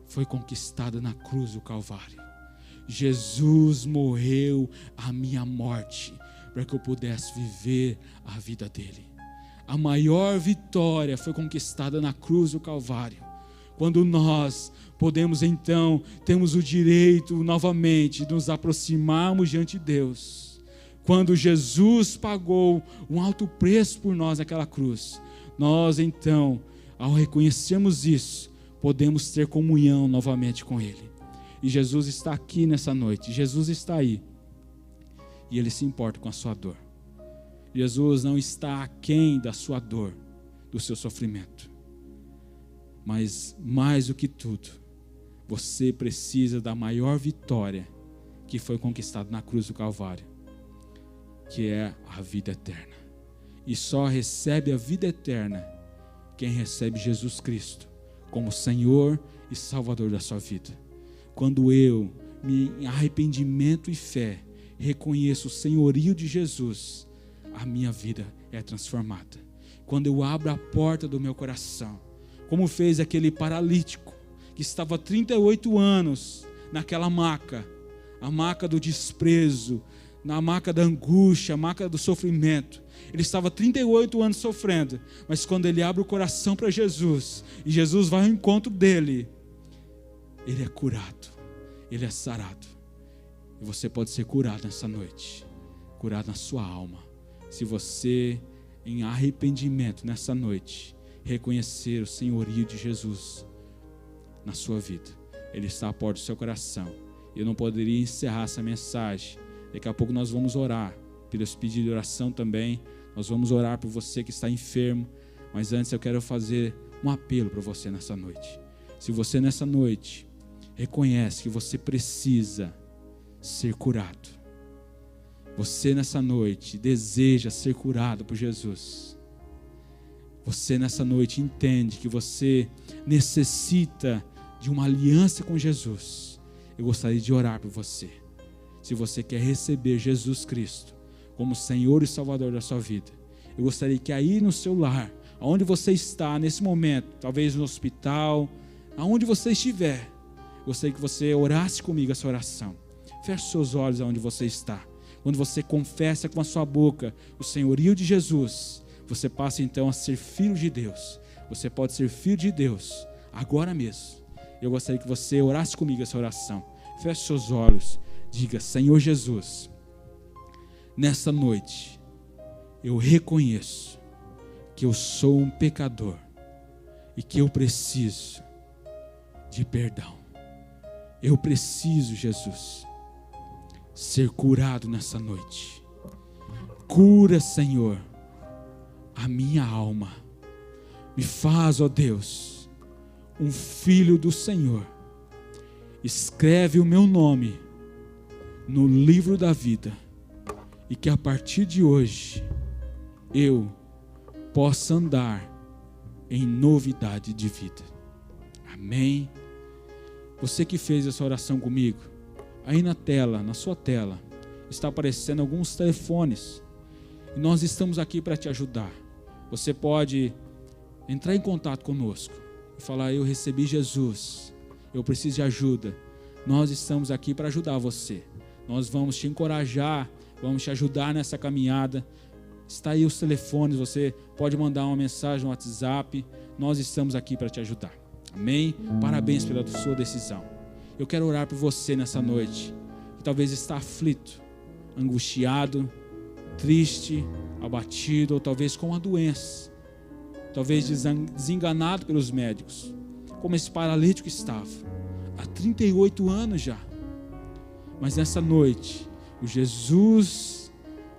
foi conquistada na cruz do Calvário. Jesus morreu a minha morte para que eu pudesse viver a vida dele. A maior vitória foi conquistada na cruz do Calvário. Quando nós podemos então, temos o direito novamente de nos aproximarmos diante de Deus. Quando Jesus pagou um alto preço por nós naquela cruz, nós então, ao reconhecermos isso, podemos ter comunhão novamente com Ele. E Jesus está aqui nessa noite, Jesus está aí, e Ele se importa com a sua dor. Jesus não está aquém da sua dor, do seu sofrimento. Mas mais do que tudo, você precisa da maior vitória que foi conquistada na cruz do Calvário, que é a vida eterna. E só recebe a vida eterna quem recebe Jesus Cristo como Senhor e Salvador da sua vida. Quando eu, em arrependimento e fé, reconheço o senhorio de Jesus, a minha vida é transformada. Quando eu abro a porta do meu coração, como fez aquele paralítico que estava há 38 anos naquela maca, a maca do desprezo, na maca da angústia, a maca do sofrimento. Ele estava 38 anos sofrendo, mas quando ele abre o coração para Jesus, e Jesus vai ao encontro dele, ele é curado, ele é sarado. E você pode ser curado nessa noite, curado na sua alma, se você, em arrependimento nessa noite, reconhecer o senhorio de Jesus na sua vida. Ele está à porta do seu coração. Eu não poderia encerrar essa mensagem. Daqui a pouco nós vamos orar pelos pedidos de oração também. Nós vamos orar por você que está enfermo. Mas antes eu quero fazer um apelo para você nessa noite. Se você nessa noite reconhece que você precisa ser curado, você nessa noite deseja ser curado por Jesus, você nessa noite entende que você necessita de uma aliança com Jesus, eu gostaria de orar por você. Se você quer receber Jesus Cristo como Senhor e Salvador da sua vida, eu gostaria que aí no seu lar, aonde você está nesse momento, talvez no hospital, aonde você estiver, eu gostaria que você orasse comigo essa oração. Feche seus olhos aonde você está. Quando você confessa com a sua boca o senhorio de Jesus, você passa então a ser filho de Deus. Você pode ser filho de Deus agora mesmo. Eu gostaria que você orasse comigo essa oração. Feche seus olhos. Diga: Senhor Jesus, nessa noite eu reconheço que eu sou um pecador e que eu preciso de perdão. Eu preciso, Jesus, ser curado nessa noite. Cura, Senhor, a minha alma. Me faz, ó Deus, um filho do Senhor. Escreve o meu nome no livro da vida, e que a partir de hoje eu possa andar em novidade de vida. Amém. Você que fez essa oração comigo, aí na tela, na sua tela, está aparecendo alguns telefones, e nós estamos aqui para te ajudar. Você pode entrar em contato conosco e falar: eu recebi Jesus, eu preciso de ajuda. Nós estamos aqui para ajudar você. Nós vamos te encorajar, vamos te ajudar nessa caminhada. Está aí os telefones, você pode mandar uma mensagem no WhatsApp. Nós estamos aqui para te ajudar. Amém? Parabéns pela sua decisão. Eu quero orar por você nessa noite, que talvez está aflito, angustiado, triste, abatido, ou talvez com uma doença, talvez desenganado pelos médicos, como esse paralítico estava, há 38 anos já. Mas nessa noite, o Jesus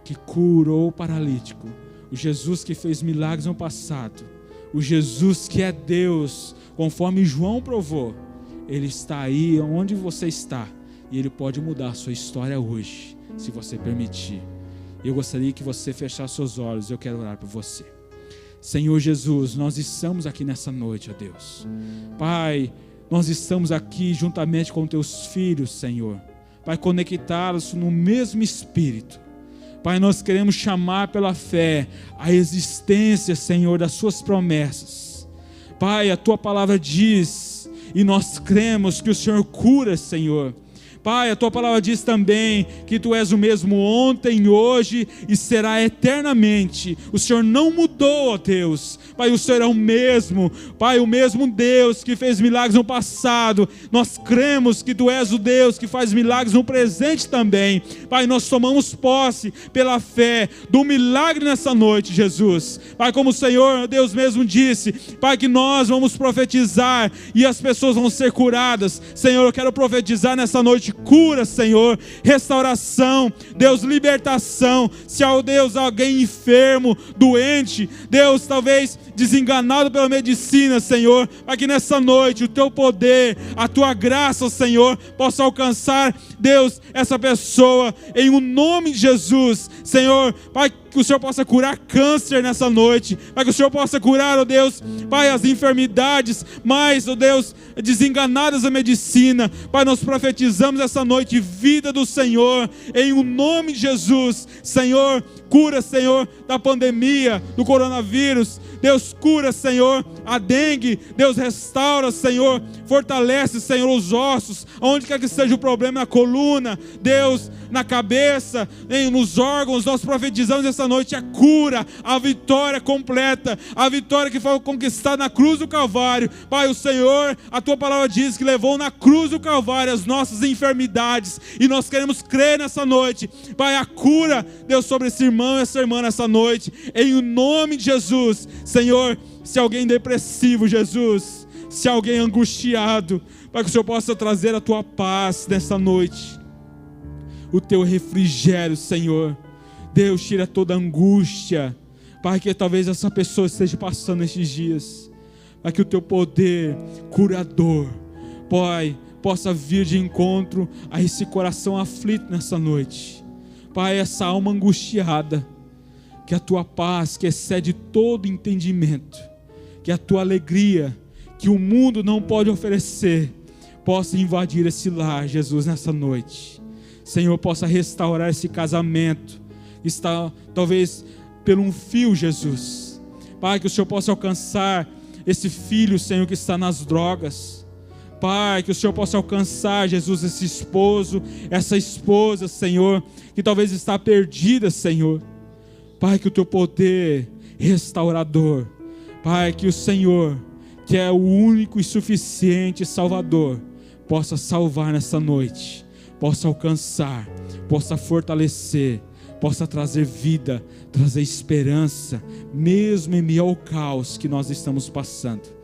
que curou o paralítico, o Jesus que fez milagres no passado, o Jesus que é Deus, conforme João provou, Ele está aí onde você está, e Ele pode mudar a sua história hoje, se você permitir. Eu gostaria que você fechasse seus olhos. Eu quero orar por você. Senhor Jesus, nós estamos aqui nessa noite, ó Deus. Pai, nós estamos aqui juntamente com teus filhos, Senhor. Pai, conectados no mesmo Espírito. Pai, nós queremos chamar pela fé a existência, Senhor, das suas promessas. Pai, a tua palavra diz, e nós cremos que o Senhor cura, Senhor. Pai, a tua palavra diz também que tu és o mesmo ontem, hoje e será eternamente. O Senhor não mudou, ó Deus. Pai, o Senhor é o mesmo. Pai, o mesmo Deus que fez milagres no passado. Nós cremos que tu és o Deus que faz milagres no presente também. Pai, nós tomamos posse pela fé do milagre nessa noite, Jesus. Pai, como o Senhor, Deus mesmo disse, Pai, que nós vamos profetizar e as pessoas vão ser curadas. Senhor, eu quero profetizar nessa noite cura, Senhor, restauração, Deus, libertação. Se há, Deus, alguém enfermo, doente, Deus, talvez desenganado pela medicina, Senhor, para que nessa noite o teu poder, a tua graça, Senhor, possa alcançar, Deus, essa pessoa, em o nome de Jesus. Senhor, Pai, que o Senhor possa curar câncer nessa noite, para que o Senhor possa curar, ó Deus, Pai, as enfermidades mais, ó Deus, desenganadas da medicina. Pai, nós profetizamos essa noite vida do Senhor, em o nome de Jesus. Senhor, cura, Senhor, da pandemia, do coronavírus. Deus, cura, Senhor, a dengue. Deus, restaura, Senhor, fortalece, Senhor, os ossos, onde quer que seja o problema, na coluna, Deus, na cabeça, nos órgãos. Nós profetizamos essa noite a cura, a vitória completa, a vitória que foi conquistada na cruz do Calvário. Pai, o Senhor, a tua palavra diz que levou na cruz do Calvário as nossas enfermidades, e nós queremos crer nessa noite, Pai, a cura, Deus, sobre esse irmão e essa irmã nessa noite, em o nome de Jesus. Senhor, se alguém depressivo, Jesus, se alguém angustiado, para que o Senhor possa trazer a tua paz nessa noite, o teu refrigério, Senhor. Deus, tira toda angústia, Pai, que talvez essa pessoa esteja passando esses dias, para que o teu poder curador, Pai, possa vir de encontro a esse coração aflito nessa noite. Pai, essa alma angustiada, que a tua paz, que excede todo entendimento, que a tua alegria, que o mundo não pode oferecer, possa invadir esse lar, Jesus, nessa noite. Senhor, possa restaurar esse casamento, que está talvez por um fio, Jesus. Pai, que o Senhor possa alcançar esse filho, Senhor, que está nas drogas. Pai, que o Senhor possa alcançar, Jesus, esse esposo, essa esposa, Senhor, que talvez está perdida, Senhor. Pai, que o teu poder restaurador, Pai, que o Senhor, que é o único e suficiente Salvador, possa salvar nessa noite, possa alcançar, possa fortalecer, possa trazer vida, trazer esperança, mesmo em meio ao caos que nós estamos passando.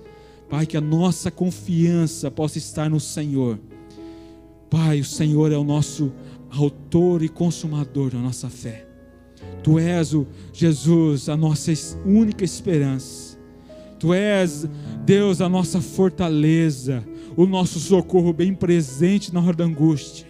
Pai, que a nossa confiança possa estar no Senhor. Pai, o Senhor é o nosso autor e consumador da nossa fé. Tu és, Jesus, a nossa única esperança. Tu és, Deus, a nossa fortaleza, o nosso socorro bem presente na hora da angústia.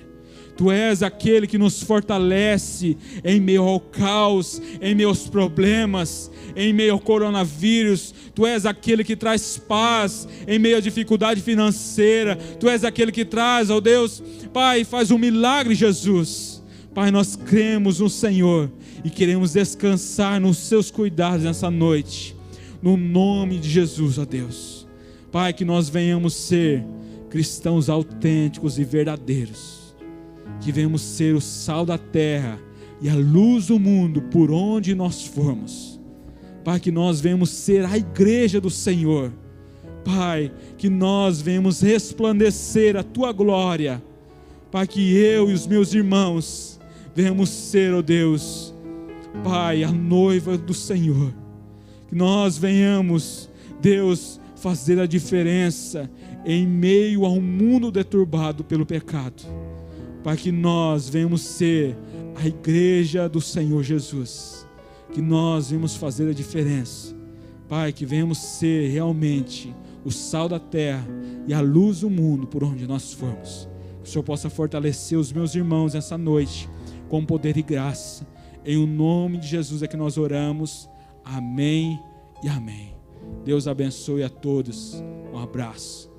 Tu és aquele que nos fortalece em meio ao caos, em meio aos problemas, em meio ao coronavírus. Tu és aquele que traz paz em meio à dificuldade financeira. Tu és aquele que traz, ó Deus, Pai, faz um milagre, Jesus. Pai, nós cremos no Senhor e queremos descansar nos seus cuidados nessa noite, no nome de Jesus, ó Deus. Pai, que nós venhamos ser cristãos autênticos e verdadeiros, que venhamos ser o sal da terra e a luz do mundo por onde nós formos. Pai, que nós venhamos ser a igreja do Senhor. Pai, que nós venhamos resplandecer a tua glória. Pai, que eu e os meus irmãos venhamos ser, ó Deus, Pai, a noiva do Senhor. Que nós venhamos, Deus, fazer a diferença em meio a um mundo deturbado pelo pecado. Pai, que nós venhamos ser a igreja do Senhor Jesus. Que nós venhamos fazer a diferença. Pai, que venhamos ser realmente o sal da terra e a luz do mundo por onde nós formos. Que o Senhor possa fortalecer os meus irmãos essa noite com poder e graça. Em o nome de Jesus é que nós oramos. Amém e amém. Deus abençoe a todos. Um abraço.